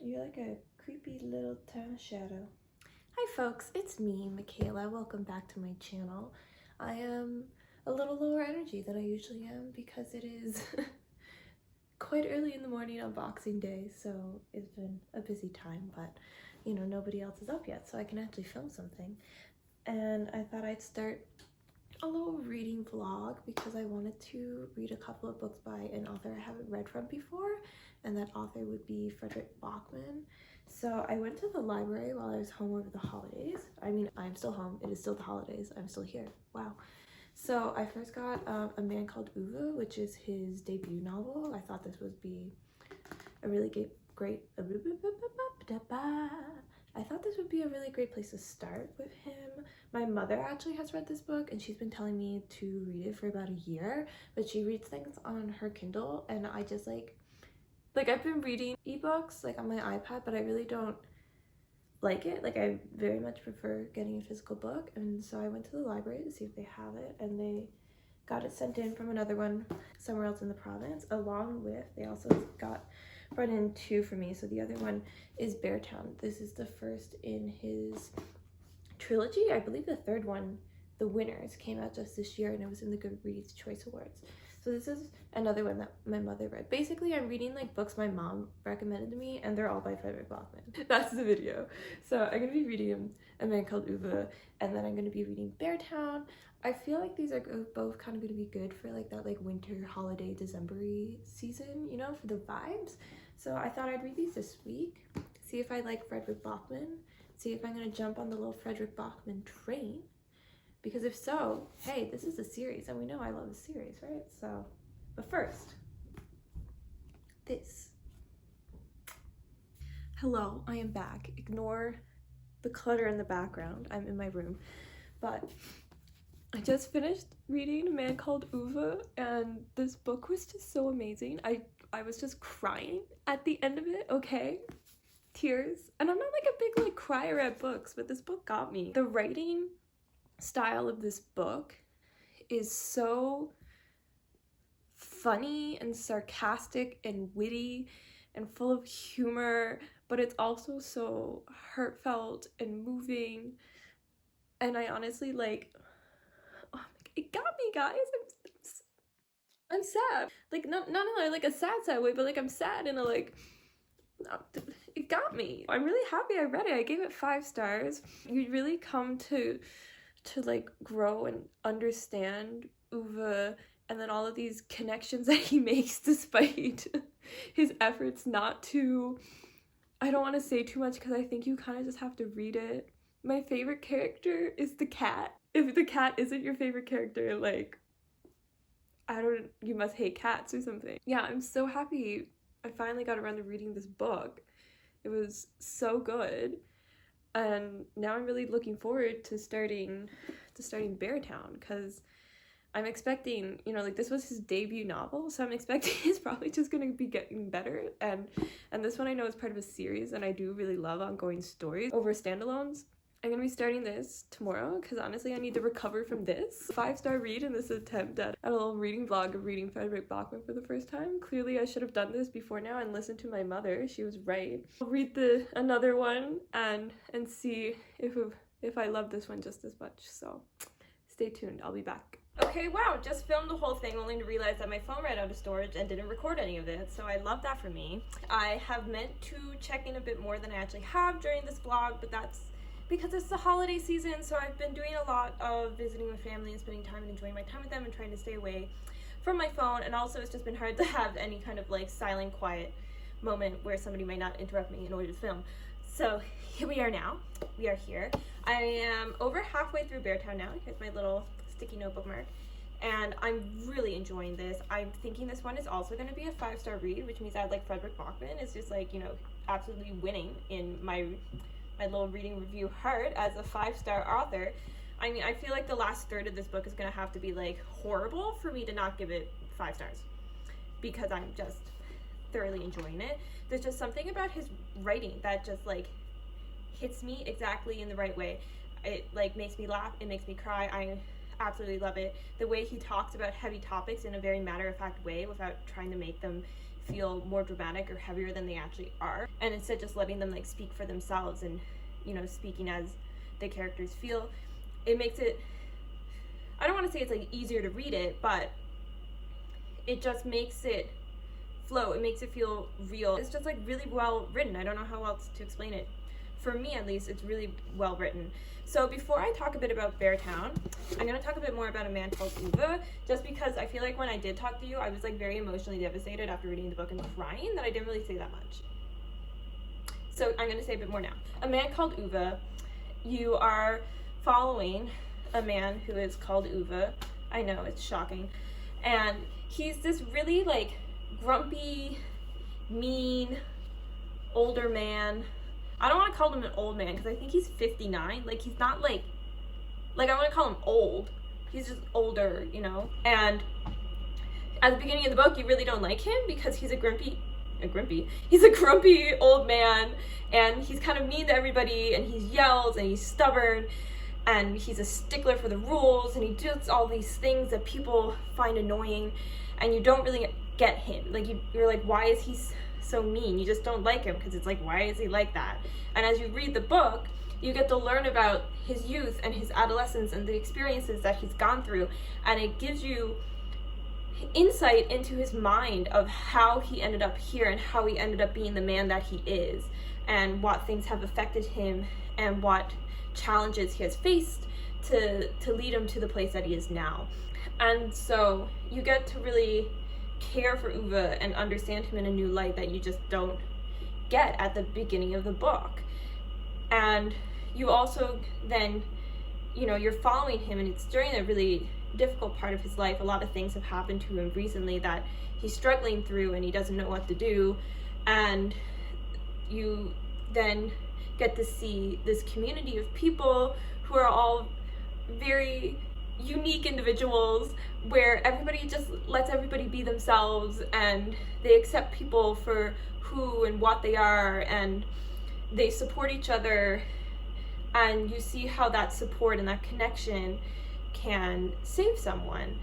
You're like a creepy little town shadow. Hi folks, it's me, Michaela. Welcome back to my channel. I am a little lower energy than I usually am because it is quite early in the morning on Boxing Day, so it's been a busy time, but you know, nobody else is up yet, so I can actually film something. And I thought I'd start a little reading vlog because I wanted to read a couple of books by an author I haven't read from before, and that author would be Fredrik Backman. So I went to the library while I was home over the holidays. I mean, I'm still home. It is still the holidays. I'm still here. Wow. So I first got A Man Called Uwe, which is his debut novel. I thought this would be a really great I thought this would be a really great place to start with him. My mother actually has read this book and she's been telling me to read it for about a year, but she reads things on her Kindle and I just like I've been reading ebooks like on my iPad, but I really don't like it. Like I very much prefer getting a physical book, and so I went to the library to see if they have it, and they got it sent in from another one somewhere else in the province, along with they also got brought in two for me. So the other one is Beartown. This is the first in his trilogy. I believe the third one, The Winners, came out just this year and it was in the Goodreads Choice Awards. So this is another one that my mother read. Basically, I'm reading like books my mom recommended to me, and they're all by Fredrik Backman. That's the video. So I'm gonna be reading A Man Called Uwe, and then I'm gonna be reading Beartown. I feel like these are both kind of gonna be good for like that like winter holiday December-y season, you know, for the vibes. So I thought I'd read these this week, see if I like Fredrik Backman, see if I'm gonna jump on the little Fredrik Backman train. Because if so, hey, this is a series, and we know I love a series, right? So, but first, this. Hello, I am back. Ignore the clutter in the background. I'm in my room. But I just finished reading A Man Called Uwe, and this book was just so amazing. I was just crying at the end of it, okay? Tears. And I'm not like a big like crier at books, but this book got me. The writing style of this book is so funny and sarcastic and witty and full of humor, but it's also so heartfelt and moving, and I honestly like, oh, it got me, guys. I'm sad, like not in a, like a sad way, but like I'm sad in a like, it got me. I'm really happy I read it. I gave it 5 stars. You really come to like grow and understand Uwe, and then all of these connections that he makes despite his efforts not to. I don't want to say too much because I think you kind of just have to read it. My favorite character is the cat. If the cat isn't your favorite character, like, you must hate cats or something. Yeah, I'm so happy I finally got around to reading this book. It was so good. And now I'm really looking forward to starting Beartown, because I'm expecting, you know, like this was his debut novel, so I'm expecting he's probably just gonna be getting better. And this one I know is part of a series, and I do really love ongoing stories over standalones. I'm gonna be starting this tomorrow because honestly I need to recover from this 5-star read in this attempt at a little reading vlog of reading Fredrik Backman for the first time. Clearly I should have done this before now and listened to my mother. She was right. I'll read another one and see if I love this one just as much. So stay tuned, I'll be back. Okay, wow, just filmed the whole thing only to realize that my phone ran out of storage and didn't record any of it, so I love that for me. I have meant to check in a bit more than I actually have during this vlog, but that's because it's the holiday season, so I've been doing a lot of visiting with family and spending time and enjoying my time with them and trying to stay away from my phone, and also it's just been hard to have any kind of like silent, quiet moment where somebody might not interrupt me in order to film. So here we are now. We are here. I am over halfway through Beartown now. Here's my little sticky note bookmark. And I'm really enjoying this. I'm thinking this one is also going to be a 5-star read, which means I'd like Fredrik Backman is just like, you know, absolutely winning in my little reading review heart as a 5-star author. I mean, I feel like the last third of this book is going to have to be like horrible for me to not give it 5 stars, because I'm just thoroughly enjoying it. There's just something about his writing that just like hits me exactly in the right way. It like makes me laugh, it makes me cry. I absolutely love it. The way he talks about heavy topics in a very matter-of-fact way without trying to make them feel more dramatic or heavier than they actually are, and instead just letting them like speak for themselves and, you know, speaking as the characters feel. It makes it, I don't want to say it's like easier to read it, but it just makes it flow. It makes it feel real. It's just like really well written. I don't know how else to explain it. For me, at least, it's really well written. So before I talk a bit about Beartown, I'm going to talk a bit more about a man called Uwe, just because I feel like when I did talk to you, I was like very emotionally devastated after reading the book and crying that I didn't really say that much. So I'm going to say a bit more now. A man called Uwe. You are following a man who is called Uwe. I know, it's shocking. And he's this really like grumpy, mean, older man. I don't want to call him an old man because I think he's 59. Like, he's not like I want to call him old. He's just older, you know? And at the beginning of the book, you really don't like him because he's he's a grumpy old man, and he's kind of mean to everybody, and he yells, and he's stubborn, and he's a stickler for the rules, and he does all these things that people find annoying, and you don't really get him. Like, you're like, why is he so mean? You just don't like him because it's like, why is he like that? And as you read the book, you get to learn about his youth and his adolescence and the experiences that he's gone through, and it gives you insight into his mind of how he ended up here and how he ended up being the man that he is, and what things have affected him and what challenges he has faced to lead him to the place that he is now. And so you get to really care for Uwe and understand him in a new light that you just don't get at the beginning of the book. And you also then, you know, you're following him, and it's during a really difficult part of his life. A lot of things have happened to him recently that he's struggling through, and he doesn't know what to do. And you then get to see this community of people who are all very unique individuals, where everybody just lets everybody be themselves, and they accept people for who and what they are, and they support each other, and you see how that support and that connection can save someone.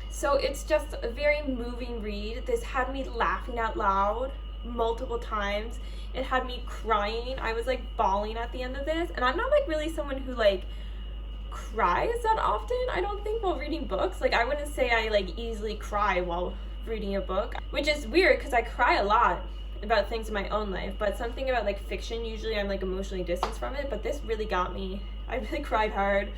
So it's just a very moving read. This had me laughing out loud multiple times. It had me crying. I was like bawling at the end of this, and I'm not like really someone who like cries that often, I don't think, while reading books. Like, I wouldn't say I like easily cry while reading a book, which is weird because I cry a lot about things in my own life, but something about like fiction, usually I'm like emotionally distanced from it, but this really got me. I really cried hard,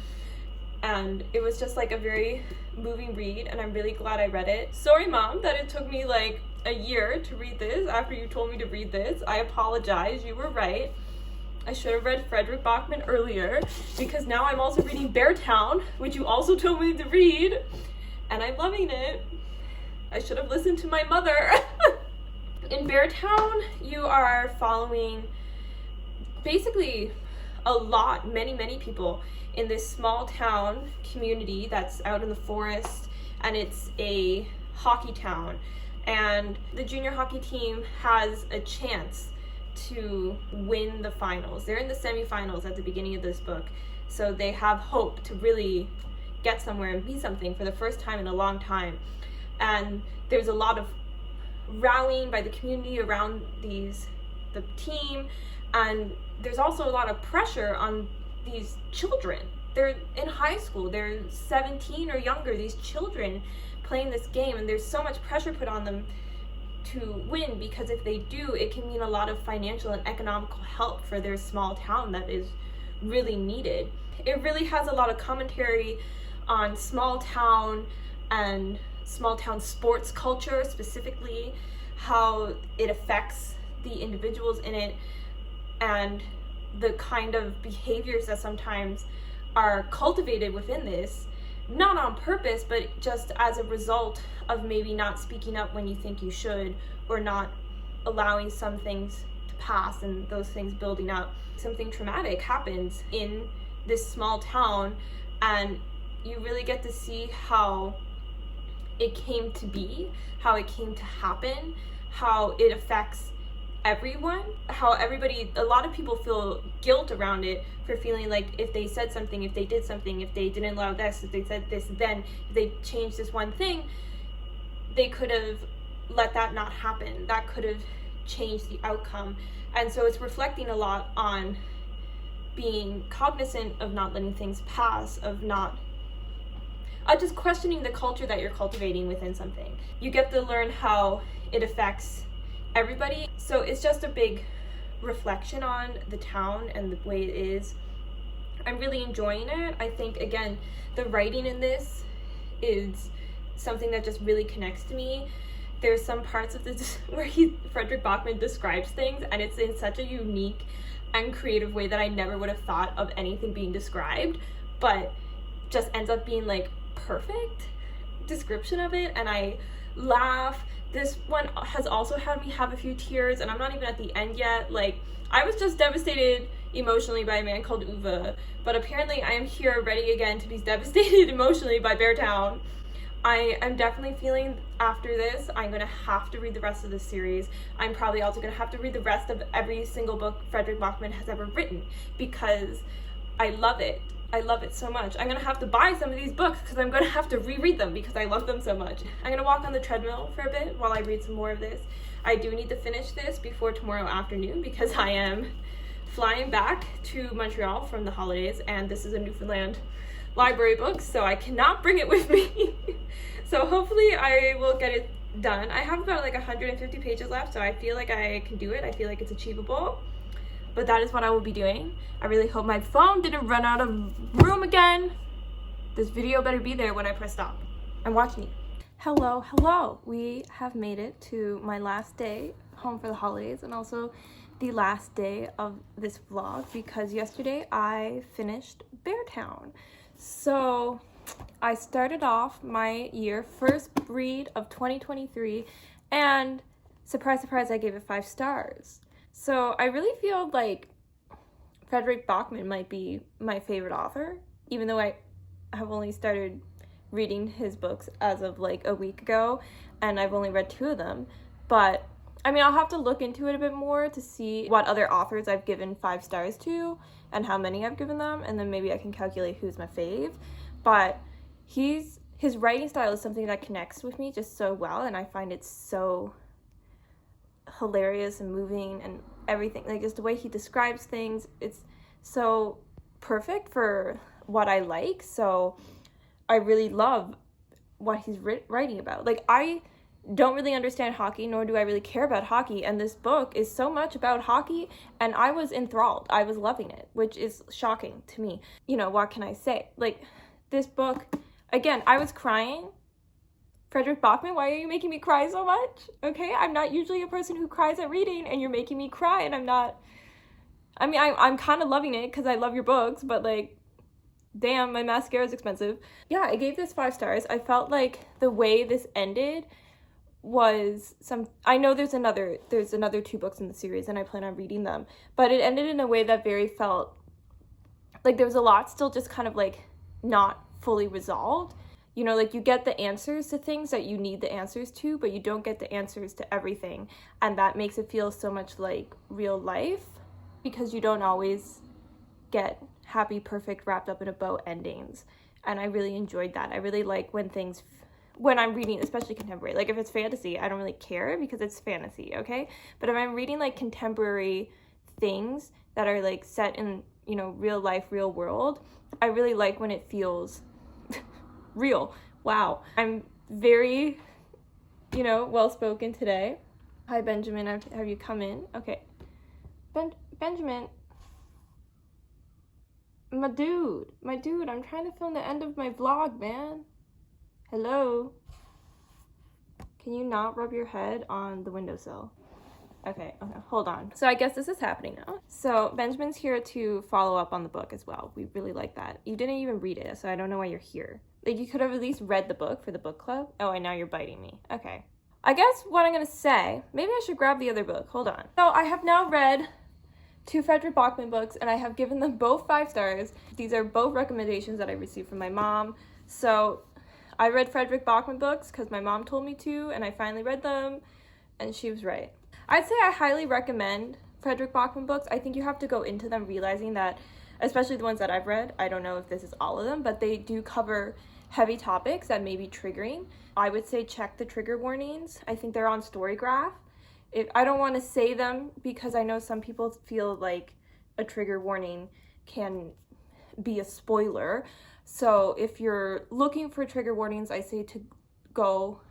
and it was just like a very moving read, and I'm really glad I read it. Sorry, Mom, that it took me like a year to read this after you told me to read this. I apologize. You were right. I should have read Fredrik Backman earlier, because now I'm also reading Beartown, which you also told me to read, and I'm loving it. I should have listened to my mother. In Beartown, you are following basically many people in this small town community that's out in the forest, and it's a hockey town, and the junior hockey team has a chance to win the finals. They're in the semifinals at the beginning of this book, so they have hope to really get somewhere and be something for the first time in a long time. And there's a lot of rallying by the community around the team, and there's also a lot of pressure on these children. They're in high school, they're 17 or younger, these children playing this game, and there's so much pressure put on them to win, because if they do, it can mean a lot of financial and economical help for their small town that is really needed. It really has a lot of commentary on small town and small town sports culture, specifically how it affects the individuals in it, and the kind of behaviors that sometimes are cultivated within this, not on purpose, but just as a result of maybe not speaking up when you think you should, or not allowing some things to pass, and those things building up. Something traumatic happens in this small town, and you really get to see how it came to be, how it came to happen, how it affects everyone, how a lot of people feel guilt around it for feeling like if they said something, if they did something, if they didn't allow this, if they said this, then if they changed this one thing, they could have let that not happen. That could have changed the outcome. And so it's reflecting a lot on being cognizant of not letting things pass, of not just questioning the culture that you're cultivating within something. You get to learn how it affects everybody. So it's just a big reflection on the town and the way it is. I'm really enjoying it. I think, again, the writing in this is something that just really connects to me. There's some parts of this where Fredrik Backman describes things, and it's in such a unique and creative way that I never would have thought of anything being described, but just ends up being like perfect description of it, and I laugh. This one has also had me have a few tears, and I'm not even at the end yet. Like, I was just devastated emotionally by a man called Uwe, but apparently I am here ready again to be devastated emotionally by Beartown. I am definitely feeling after this, I'm going to have to read the rest of the series. I'm probably also going to have to read the rest of every single book Fredrik Backman has ever written, because I love it. I love it so much. I'm going to have to buy some of these books because I'm going to have to reread them because I love them so much. I'm going to walk on the treadmill for a bit while I read some more of this. I do need to finish this before tomorrow afternoon because I am flying back to Montreal from the holidays, and this is a Newfoundland library book, so I cannot bring it with me. So hopefully I will get it done. I have about like 150 pages left, so I feel like I can do it. I feel like it's achievable. But that is what I will be doing. I really hope my phone didn't run out of room again. This video better be there when I press stop. I'm watching you. Hello, hello. We have made it to my last day home for the holidays, and also the last day of this vlog, because yesterday I finished Beartown. So I started off my first read of 2023, and surprise, surprise, I gave it 5 stars. So I really feel like Fredrik Backman might be my favorite author, even though I have only started reading his books as of like a week ago, and I've only read 2 of them. But I mean, I'll have to look into it a bit more to see what other authors I've given 5 stars to and how many I've given them, and then maybe I can calculate who's my fave. But his writing style is something that connects with me just so well, and I find it so hilarious and moving and everything. Like, just the way he describes things, it's so perfect for what I like. So I really love what he's writing about. Like, I don't really understand hockey, nor do I really care about hockey, and this book is so much about hockey, and I was enthralled. I was loving it, which is shocking to me. You know, what can I say? Like, this book, again, I was crying. Fredrik Backman, why are you making me cry so much? Okay, I'm not usually a person who cries at reading, and you're making me cry, and I'm not. I mean, I'm kind of loving it because I love your books, but like, damn, my mascara is expensive. Yeah, I gave this 5 stars. I felt like the way this ended was I know there's another 2 books in the series, and I plan on reading them, but it ended in a way that very felt like there was a lot still just kind of like not fully resolved. You know, like, you get the answers to things that you need the answers to, but you don't get the answers to everything, and that makes it feel so much like real life, because you don't always get happy, perfect, wrapped up in a bow endings. And I really enjoyed that. I really like when I'm reading, especially contemporary. Like, if it's fantasy, I don't really care because it's fantasy, okay? But if I'm reading like contemporary things that are like set in, you know, real life, real world, I really like when it feels real. Wow. I'm very, you know, well-spoken today. Hi, Benjamin. Have you come in? Okay. Benjamin. My dude, I'm trying to film the end of my vlog, man. Hello? Can you not rub your head on the windowsill? Okay, hold on. So I guess this is happening now. So Benjamin's here to follow up on the book as well. We really like that. You didn't even read it, so I don't know why you're here. Like, you could have at least read the book for the book club. Oh, and now you're biting me. Okay. I guess what I'm gonna say, maybe I should grab the other book. Hold on. So I have now read 2 Fredrik Backman books, and I have given them both 5 stars. These are both recommendations that I received from my mom. So I read Fredrik Backman books because my mom told me to, and I finally read them, and she was right. I'd say I highly recommend Fredrik Backman books. I think you have to go into them realizing that, especially the ones that I've read, I don't know if this is all of them, but they do cover heavy topics that may be triggering, I would say check the trigger warnings. I think they're on Storygraph. I don't want to say them because I know some people feel like a trigger warning can be a spoiler. So if you're looking for trigger warnings, I say to go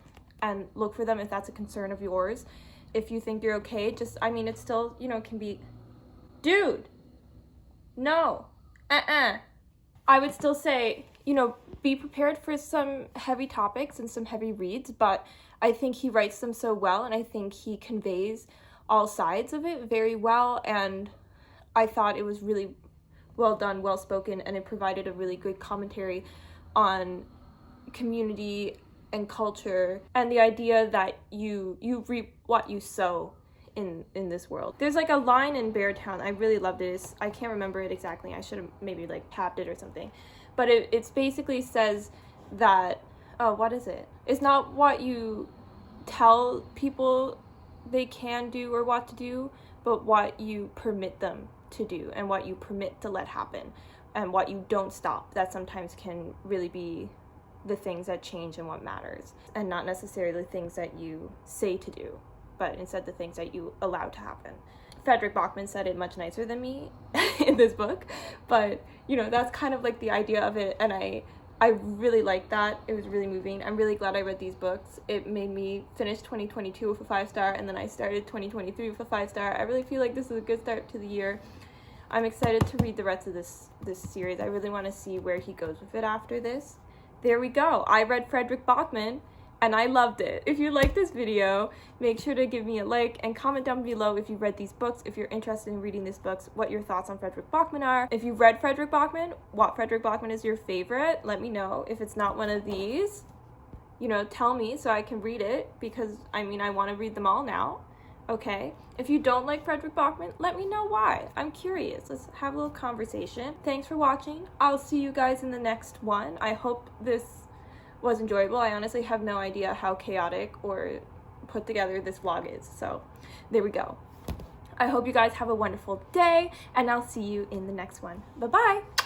and look for them if that's a concern of yours. If you think you're okay, it's still, can be, dude, no, I would still say, be prepared for some heavy topics and some heavy reads, but I think he writes them so well, and I think he conveys all sides of it very well, and I thought it was really well done, well spoken, and it provided a really good commentary on community and culture and the idea that you reap what you sow in this world. There's like a line in Beartown, I really loved it. I can't remember it exactly. I should have maybe like tapped it or something. But it's basically says that, what is it? It's not what you tell people they can do or what to do, but what you permit them to do and what you permit to let happen and what you don't stop. That sometimes can really be the things that change and what matters, and not necessarily things that you say to do, but instead the things that you allow to happen. Fredrik Backman said it much nicer than me in this book, but that's kind of like the idea of it, and I really liked that. It was really moving. I'm really glad I read these books. It made me finish 2022 with a 5-star, and then I started 2023 with a 5-star. I really feel like this is a good start to the year. I'm excited to read the rest of this series. I really want to see where he goes with it after this. There we go. I read Fredrik Backman, and I loved it. If you like this video, make sure to give me a like and comment down below if you read these books, if you're interested in reading these books, what your thoughts on Fredrik Backman are. If you read Fredrik Backman, what Fredrik Backman is your favorite? Let me know. If it's not one of these, tell me so I can read it, because I want to read them all now. Okay? If you don't like Fredrik Backman, let me know why. I'm curious. Let's have a little conversation. Thanks for watching. I'll see you guys in the next one. I hope this was enjoyable. I honestly have no idea how chaotic or put together this vlog is. So there we go. I hope you guys have a wonderful day, and I'll see you in the next one. Bye-bye.